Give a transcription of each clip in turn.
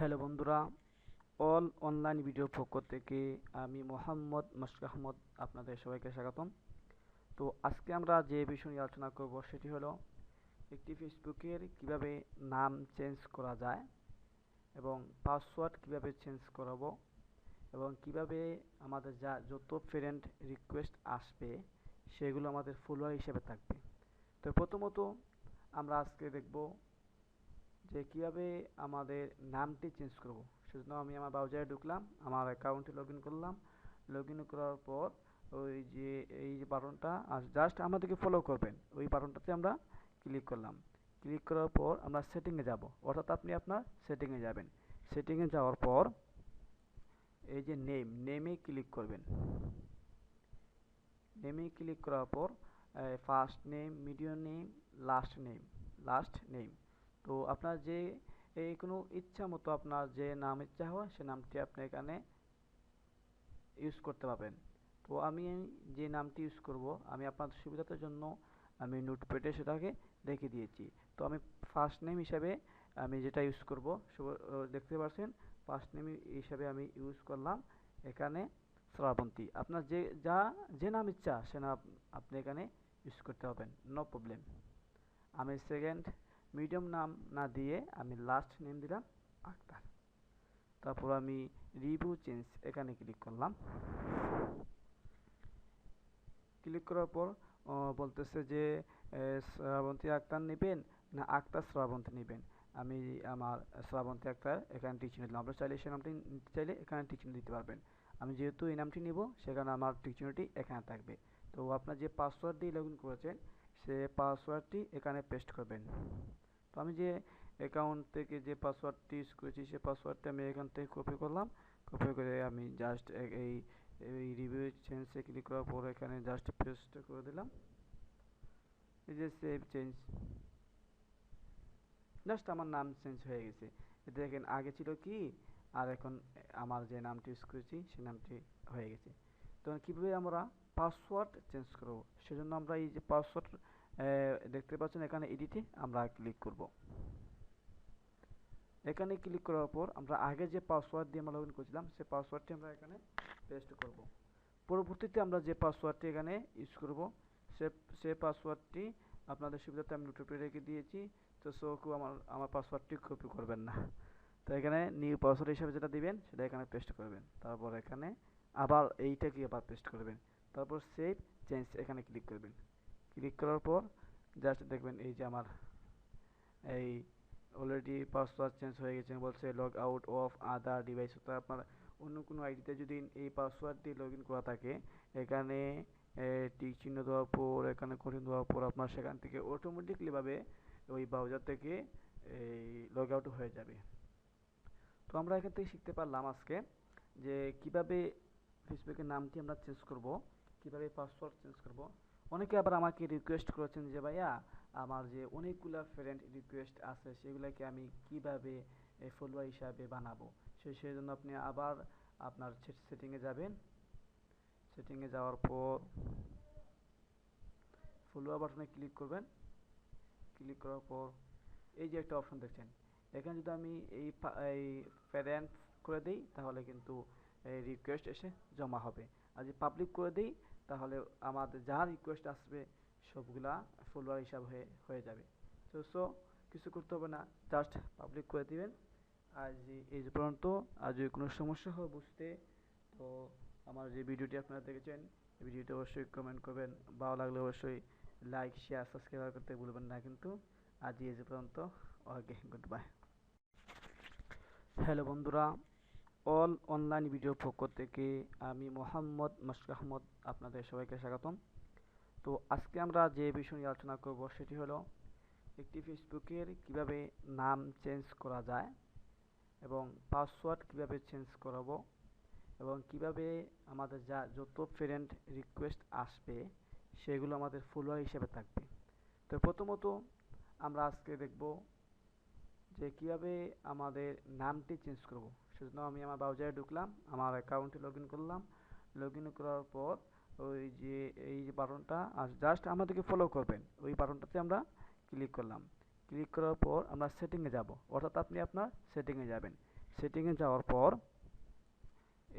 Hello বন্ধুরা, all online ভিডিওর পক্ষ থেকে আমি মোহাম্মদ মশক আহমদ আপনাদের সবাইকে স্বাগতম। তো আজকে আমরা যে বিষয় নিয়ে আলোচনা করব সেটি হলো একটি ফেসবুকের কিভাবে নাম চেঞ্জ করা যায় এবং পাসওয়ার্ড কিভাবে চেঞ্জ করাবো এবং কিভাবে আমাদের যত ফ্রেন্ড রিকোয়েস্ট আসবে সেগুলো আমাদের ফলোয়ার হিসেবে থাকবে। তো প্রথমত আমরা আজকে দেখব যে কীভাবে আমাদের নামটি চেঞ্জ করব। সেজন্য আমি আমার ব্রাউজারে ঢুকলাম, আমার অ্যাকাউন্টে লগ ইন করলাম। লগ ইন করার পর ওই যে এই যে বাটনটা আর জাস্ট আমাদেরকে ফলো করবেন ওই বাটনটাতে আমরা ক্লিক করলাম। ক্লিক করার পর আমরা সেটিংয়ে যাব, অর্থাৎ আপনি আপনার সেটিংয়ে যাবেন। সেটিংয়ে যাওয়ার পর এই যে নেমে ক্লিক করবেন। নেমে ক্লিক করার পর first name, medium name, last name. তো আপনার যে কোনো ইচ্ছা মতো আপনার যে নাম ইচ্ছা হয় সে নামটি আপনি এখানে ইউজ করতে পারবেন। তো আমি যে নামটি ইউজ করব আমি আপনাদের সুবিধার জন্য আমি নোটপ্যাডে সেটাকে রেখে দিয়েছি। তো আমি ফার্স্ট নেম হিসাবে আমি যেটা ইউজ করব দেখতে পাচ্ছেন, ফার্স্ট নেম হিসাবে আমি ইউজ করলাম এখানে শ্রাবন্তী। আপনার যে নাম ইচ্ছা সে নাম আপনি এখানে ইউজ করতে পারবেন, নো প্রবলেম। আমি সেকেন্ড মিডিয়াম নাম না দিয়ে আমি লাস্ট নেম দিলাম আক্তার। তারপর আমি রিভিউ চেঞ্জ এখানে ক্লিক করলাম। ক্লিক করার পর বলতেছে যে শ্রাবন্তী আক্তার নেবেন না আক্তার শ্রাবন্তী নেবেন। আমি আমার শ্রাবন্তী আক্তার এখানে টিক চিহ্ন দিলাম। আপনারা চাইলে সে নামটি নিতে চাইলে এখানে টিক চিহ্ন দিতে পারবেন। আমি যেহেতু এই নামটি নিব সেখানে আমার টিক চিহ্নটি এখানে থাকবে। তো আপনার যে পাসওয়ার্ড দিয়ে লগ ইন করেছেন সে পাসওয়ার্ডটি এখানে পেস্ট করবেন। তো আমি যে অ্যাকাউন্ট থেকে যে পাসওয়ার্ডটি ইউজ করেছি সে পাসওয়ার্ডটা আমি এখান থেকে কপি করলাম। কপি করে আমি জাস্ট এই রিভিউ চেঞ্জে ক্লিক করার পর এখানে জাস্ট পেস্ট করে দিলাম। এই যে সেভ চেঞ্জ, জাস্ট আমার নাম চেঞ্জ হয়ে গেছে। দেখেন আগে ছিল কি আর এখন আমার যে নামটি ইউজ করেছি সেই নামটি হয়ে গেছে। তো কীভাবে আমরা পাসওয়ার্ড চেঞ্জ করব, সেজন্য আমরা এই যে পাসওয়ার্ড দেখতে পাচ্ছেন এখানে এডিটে আমরা ক্লিক করব। এখানে ক্লিক করার পর আমরা আগে যে পাসওয়ার্ড দিয়ে আমরা লগ ইন করেছিলাম সেই পাসওয়ার্ডটি আমরা এখানে পেস্ট করব। পরবর্তীতে আমরা যে পাসওয়ার্ডটি এখানে ইউজ করব সে পাসওয়ার্ডটি আপনাদের সুবিধাতে আমি নোটপ্যাডে রেখে দিয়েছি। তো কেউ আমার পাসওয়ার্ডটি কপি করবেন না। তো এখানে নিউ পাসওয়ার্ড হিসাবে যেটা দিবেন সেটা এখানে পেস্ট করবেন। তারপর এখানে আবার এইটাকে আবার পেস্ট করবেন। তারপর সেভ চেঞ্জ এখানে ক্লিক করবেন। ক্লিক করার পর জাস্ট দেখবেন এই যে আমার এই অলরেডি পাসওয়ার্ড চেঞ্জ হয়ে গেছে, বলছে log out of other device. তো আপনার অন্য কোনো আইডিতে যদি এই পাসওয়ার্ড দিয়ে লগ ইন করা থাকে এখানে টিক চিহ্ন দেওয়ার পর এখানে কঠিন দেওয়ার পর আপনার সেখান থেকে অটোমেটিকলিভাবে ওই ব্রাউজার থেকে এই লগ আউট হয়ে যাবে। তো আমরা এখান থেকে শিখতে পারলাম আজকে যে কিভাবে ফেসবুকের নামটি আমরা চেঞ্জ করব, কিভাবে পাসওয়ার্ড চেঞ্জ করব। অনেকে আবার আমাকে রিকোয়েস্ট করেছেন যে ভাইয়া আমার যে অনেকগুলো ফ্রেন্ড রিকোয়েস্ট আছে সেগুলোকে আমি কিভাবে ফলোয়ার হিসাবে বানাবো। সেই জন্য আপনি আবার আপনার সেটিংয়ে যাবেন। সেটিংয়ে যাওয়ার পর ফলোয়ার বাটনে ক্লিক করবেন। ক্লিক করার পর এই যে একটা অপশন দেখছেন, এখানে যদি আমি এই ফ্রেন্ড করে দিই তাহলে কিন্তু এই রিকোয়েস্ট এসে জমা হবে। আর যদি পাবলিক করে দিই তাহলে আমাদের যা রিকোয়েস্ট আসবে সবগুলা ফলোয়ার হিসাব হয়ে যাবে। তো কিছু করতে হবে না, জাস্ট পাবলিক করে দিবেন। আজ এই পর্যন্ত। আর যদি কোনো সমস্যা হয় বুঝতে, তো আমার যে ভিডিওটি আপনারা দেখেছেন এই ভিডিওটি অবশ্যই কমেন্ট করবেন। ভালো লাগলে অবশ্যই লাইক শেয়ার সাবস্ক্রাইব করতে ভুলবেন না কিন্তু। আজ এই পর্যন্ত। ওকে, গুড বাই। হ্যালো বন্ধুরা, অল অনলাইন ভিডিওর পক্ষ থেকে আমি মোহাম্মদ মশক আহমদ আপনাদের সবাইকে স্বাগতম। তো আজকে আমরা যে বিষয় নিয়ে আলোচনা করব সেটি হলো একটি ফেসবুকের কিভাবে নাম চেঞ্জ করা যায় এবং পাসওয়ার্ড কিভাবে চেঞ্জ করাবো এবং কিভাবে আমাদের যত ফ্রেন্ড রিকোয়েস্ট আসবে সেগুলো আমাদের ফলোয়ার হিসেবে থাকবে। তো প্রথমত আমরা আজকে দেখব যে কীভাবে আমাদের নামটি চেঞ্জ করব। সেজন্য আমি আমার ব্রাউজারে ঢুকলাম, আমার অ্যাকাউন্টে লগ ইন করলাম। লগ ইন করার পর ওই যে এই যে বাটনটা আর জাস্ট আমাদেরকে ফলো করবেন ওই বাটনটাতে আমরা ক্লিক করলাম। ক্লিক করার পর আমরা সেটিংয়ে যাব, অর্থাৎ আপনি আপনার সেটিংয়ে যাবেন। সেটিংয়ে যাওয়ার পর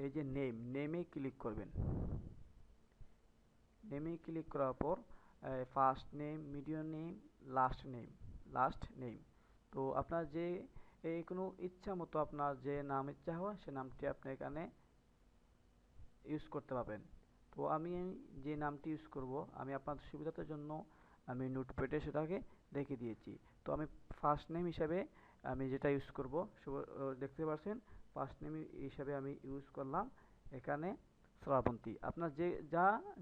এই যে নেমে ক্লিক করবেন। নেমে ক্লিক করার পর first name, medium name, last name. তো আপনার যে কোনো ইচ্ছা মতো আপনার যে নাম ইচ্ছা হয় সে নামটি আপনি এখানে ইউজ করতে পারবেন। তো আমি যে নামটি ইউজ করব, আমি আপনাদের সুবিধার জন্য আমি নোটপ্যাডে সেটাকে রেখে দিয়েছি। তো আমি ফার্স্ট নেম হিসাবে আমি যেটা ইউজ করব, দেখতে পাচ্ছেন ফার্স্ট নেম হিসাবে আমি ইউজ করলাম এখানে শ্রাবন্তী। আপনার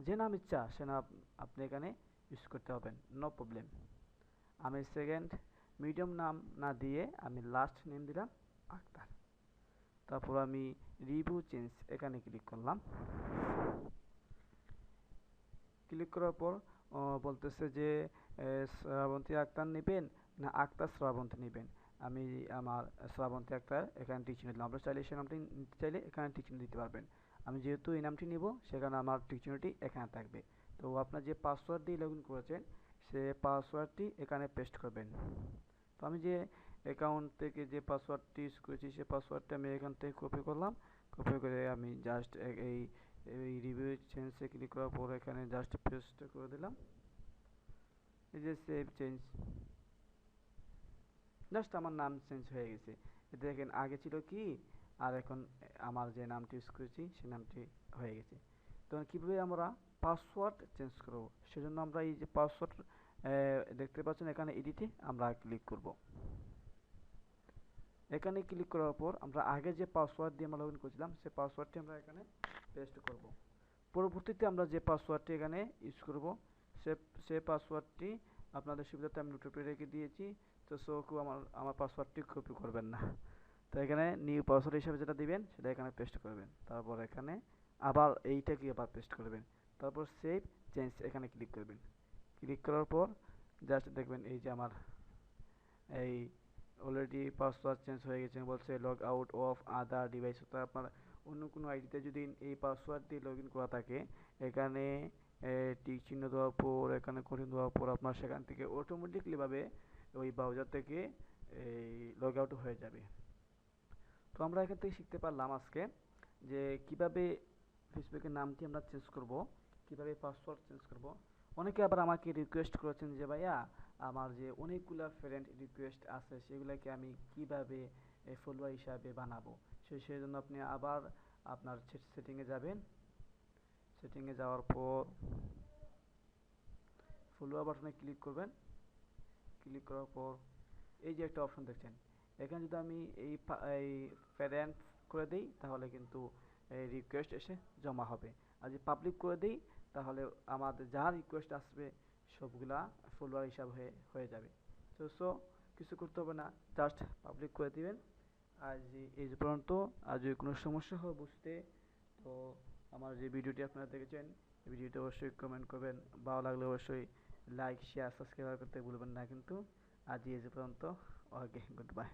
যে নাম ইচ্ছা সে নাম আপনি এখানে ইউজ করতে পারবেন, নো প্রবলেম। আমি সেকেন্ড মিডিয়াম নাম না দিয়ে আমি লাস্ট নেম দিলাম আক্তার। তারপর আমি রিভিউ চেঞ্জ এখানে ক্লিক করলাম। ক্লিক করার পর বলতেছে যে শ্রাবন্তী আক্তার নেবেন না আক্তার শ্রাবন্তী নেবেন। আমি আমার শ্রাবন্তী আক্তার এখানে টিচিং দিলাম। আমরা চাইলে সে নামটি নিতে চাইলে এখানে টিচিং দিতে পারবেন। আমি যেহেতু এই নামটি নিব সেখানে আমার টিচিংটি এখানে থাকবে। তো আপনার যে পাসওয়ার্ড দিয়ে লগ ইন করেছেন সে পাসওয়ার্ডটি এখানে পেস্ট করবেন। তো আমি যে অ্যাকাউন্ট থেকে যে পাসওয়ার্ডটি ইউজ করেছি সে পাসওয়ার্ডটা আমি এখান থেকে কপি করলাম। কপি করে আমি জাস্ট এই রিভিউ চেঞ্জে ক্লিক করার পর এখানে জাস্ট পেস্ট করে দিলাম। এই যে সেভ চেঞ্জ, জাস্ট আমার নাম চেঞ্জ হয়ে গেছে। দেখেন আগে ছিল কি আর এখন আমার যে নামটি ইউজ করেছি সে নামটি হয়ে গেছে। তো কীভাবে আমরা পাসওয়ার্ড চেঞ্জ করব, সেজন্য আমরা এই যে পাসওয়ার্ড দেখতে পাচ্ছেন এখানে এডিটে আমরা ক্লিক করব। এখানে ক্লিক করার পর আমরা আগে যে পাসওয়ার্ড দিয়ে আমরা লগ ইন করেছিলাম সে পাসওয়ার্ডটি আমরা এখানে পেস্ট করব। পরবর্তীতে আমরা যে পাসওয়ার্ডটি এখানে ইউজ করব সে পাসওয়ার্ডটি আপনাদের সুবিধাতে আমি নোটপ্যাডে রেখে দিয়েছি। তো কেউ আমার পাসওয়ার্ডটি কপি করবেন না। তো এখানে নিউ পাসওয়ার্ড হিসেবে যেটা দিবেন সেটা এখানে পেস্ট করবেন। তারপর এখানে আবার এইটাকে আবার পেস্ট করবেন। তারপর সেভ চেঞ্জ এখানে ক্লিক করবেন। ক্লিক করার পর জাস্ট দেখবেন এই যে আমার এই অলরেডি পাসওয়ার্ড চেঞ্জ হয়ে গেছে, বলছে log out of other device. তো আপনার অন্য কোনো আইডিতে যদি এই পাসওয়ার্ড দিয়ে লগ ইন করা থাকে এখানে টিক চিহ্ন দেওয়ার পর এখানে কঠিন দেওয়ার পর আপনার সেখান থেকে অটোমেটিকলিভাবে ওই ব্রাউজার থেকে এই লগ আউট হয়ে যাবে। তো আমরা এখান থেকে শিখতে পারলাম আজকে যে কিভাবে ফেসবুকের নামটি আমরা চেঞ্জ করব, কিভাবে পাসওয়ার্ড চেঞ্জ করব। অনেকে আবার আমাকে রিকোয়েস্ট করেছেন যে ভাইয়া আমার যে অনেকগুলা ফ্রেন্ড রিকোয়েস্ট আছে সেগুলোকে আমি কিভাবে ফলোয়ার হিসাবে বানাবো। সেই জন্য আপনি আবার আপনার সেটিংয়ে যাবেন। সেটিংয়ে যাওয়ার পর ফলোয়ার বাটনে ক্লিক করবেন। ক্লিক করার পর এই যে একটা অপশন দেখছেন, এখানে যদি আমি এই ফ্রেন্ড করে দিই তাহলে কিন্তু রিকোয়েস্ট এসে জমা হবে। আর যদি পাবলিক করে দিই তাহলে আমাদের যা রিকোয়েস্ট আসবে সবগুলা ফলোয়ার হিসাব হয়ে যাবে। সো কিছু করতে হবে না, জাস্ট পাবলিক করে দিবেন। আজ এই পর্যন্ত। আর যদি কোনো সমস্যা হয় বুঝতে, তো আমার যে ভিডিওটি আপনারা দেখেছেন এই ভিডিওটি অবশ্যই কমেন্ট করবেন। ভালো লাগলে অবশ্যই লাইক শেয়ার সাবস্ক্রাইব করতে ভুলবেন না কিন্তু। আজ এই পর্যন্ত। ওকে, গুড বাই।